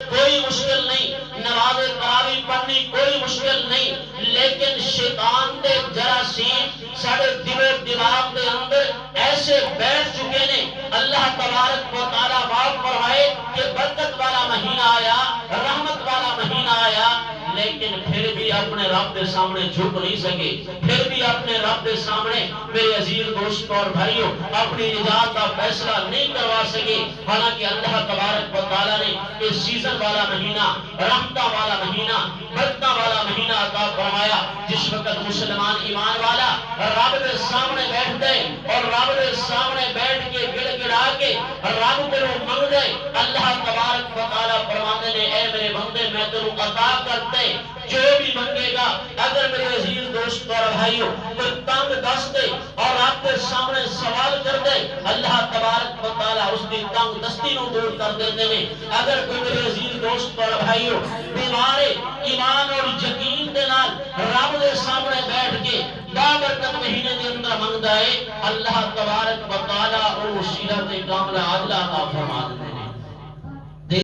کوئی مشکل نہیں، نماز تراویح پڑھنی کوئی مشکل نہیں، لیکن شیطان دے جراثیم ساڑے دل و دماغ دے اندر ایسے بیٹھ چکے نے۔ اللہ تبارک و تعالیٰ معاف فرمائے کہ برکت والا مہینہ آیا، رحمت والا مہینہ آیا، لیکن پھر بھی اپنے رب کے سامنے جھک نہیں سکے، پھر بھی اپنے رب کے سامنے میرے عزیز دوستوں اور بھائیوں اپنی نجات کا فیصلہ نہیں کروا سکے۔ حالانکہ اللہ تبارک و تعالیٰ نے اس سیزن والا مہینہ، رحمتہ والا مہینہ، برکتہ والا مہینہ عطا فرمایا، جس وقت مسلمان ایمان والا رب کے سامنے بیٹھ گئے اور رب کے سامنے بیٹھ کے گڑ گڑا کے رب کو منگ گئے۔ اللہ تبارک و تعالیٰ فرماتے نے اے میرے بندے میں تینوں عطا کرتے جو بھی منگے گا۔ اگر میرے عزیز دوست اور بھائیوں کوئی تنگ دست دے اور آپ کے سامنے سوال کر دے، اللہ تبارک و تعالیٰ اس کی تنگ دستی نو دور کر دیتے ہیں۔ اگر کوئی میرے عزیز دوست اور بھائیوں بیمار ایمان اور یقین کے نال رب کے سامنے بیٹھ کے بابرکت مہینے کے اندر منگتا ہے، اللہ تبارک و تعالیٰ اور سیرت کاملہ عادلہ عطا فرما دیتے ہیں۔